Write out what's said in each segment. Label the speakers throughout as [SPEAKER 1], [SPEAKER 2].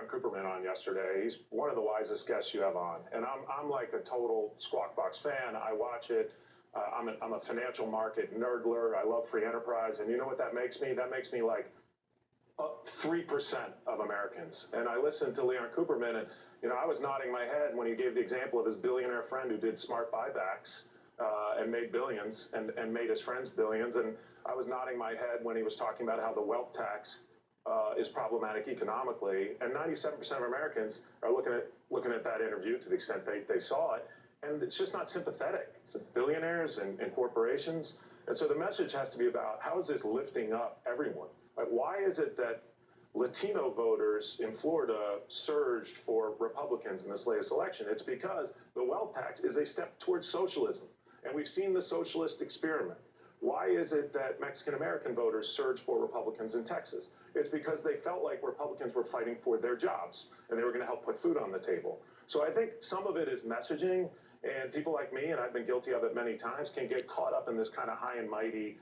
[SPEAKER 1] Cooperman on yesterday. He's one of the wisest guests you have on, and I'm like a total Squawk Box fan. I watch it. I'm a financial market nerdler. I love free enterprise, and you know what that makes me? That makes me like 3% of Americans. And I listened to Leon Cooperman, and I was nodding my head when he gave the example of his billionaire friend who did smart buybacks and made billions and made his friends billions. And I was nodding my head when he was talking about how the wealth tax is problematic economically. And 97% of Americans are looking at that interview to the extent they saw it. And it's just not sympathetic. It's billionaires and corporations. And so the message has to be about how is this lifting up everyone? Like, why is it that Latino voters in Florida surged for Republicans in this latest election? It's because the wealth tax is a step towards socialism. And we've seen the socialist experiment. Why is it that Mexican-American voters surged for Republicans in Texas? It's because they felt like Republicans were fighting for their jobs and they were going to help put food on the table. So I think some of it is messaging, and people like me, and I've been guilty of it many times, can get caught up in this kind of high and mighty,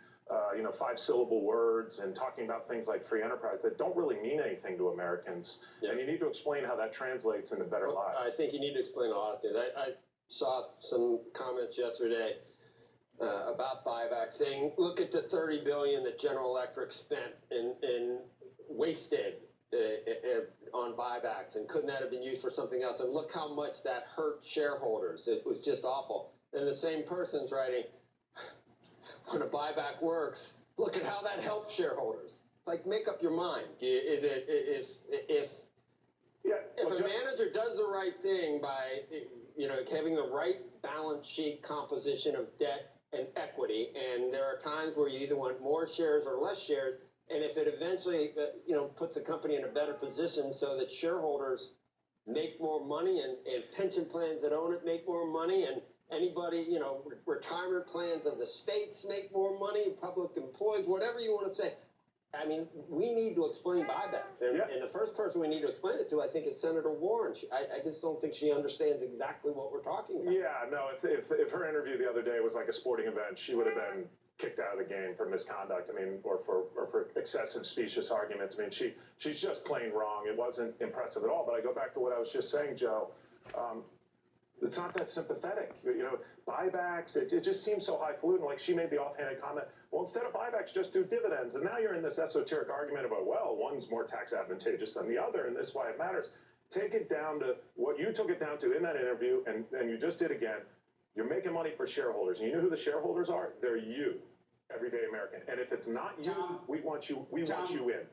[SPEAKER 1] 5-syllable words and talking about things like free enterprise that don't really mean anything to Americans. Yeah. And you need to explain how that translates into better lives.
[SPEAKER 2] I think you need to explain a lot of things. I saw some comments yesterday about buyback saying, look at the $30 billion that General Electric spent and wasted on buybacks, and couldn't that have been used for something else? And look how much that hurt shareholders. It was just awful. And the same person's writing, when a buyback works, look at how that helps shareholders. Like, make up your mind. Is it if a manager does the right thing by having the right balance sheet composition of debt and equity, and there are times where you either want more shares or less shares, and if it eventually puts the company in a better position so that shareholders make more money and pension plans that own it make more money, and anybody, retirement plans of the states make more money, public employees, whatever you want to say. I mean, we need to explain buybacks. And the first person we need to explain it to, I think, is Senator Warren. I just don't think she understands exactly what we're talking about.
[SPEAKER 1] Yeah, no, if her interview the other day was like a sporting event, she would have been kicked out of the game for misconduct. I mean, or for excessive specious arguments. I mean, she's just plain wrong. It wasn't impressive at all. But I go back to what I was just saying, Joe. It's not that sympathetic. Buybacks, it just seems so highfalutin. Like, she made the offhanded comment, well, instead of buybacks, just do dividends. And now you're in this esoteric argument about, well, one's more tax advantageous than the other, and this is why it matters. Take it down to what you took it down to in that interview, and you just did again. You're making money for shareholders. And you know who the shareholders are? They're you, everyday American. And if it's not you, we want you in.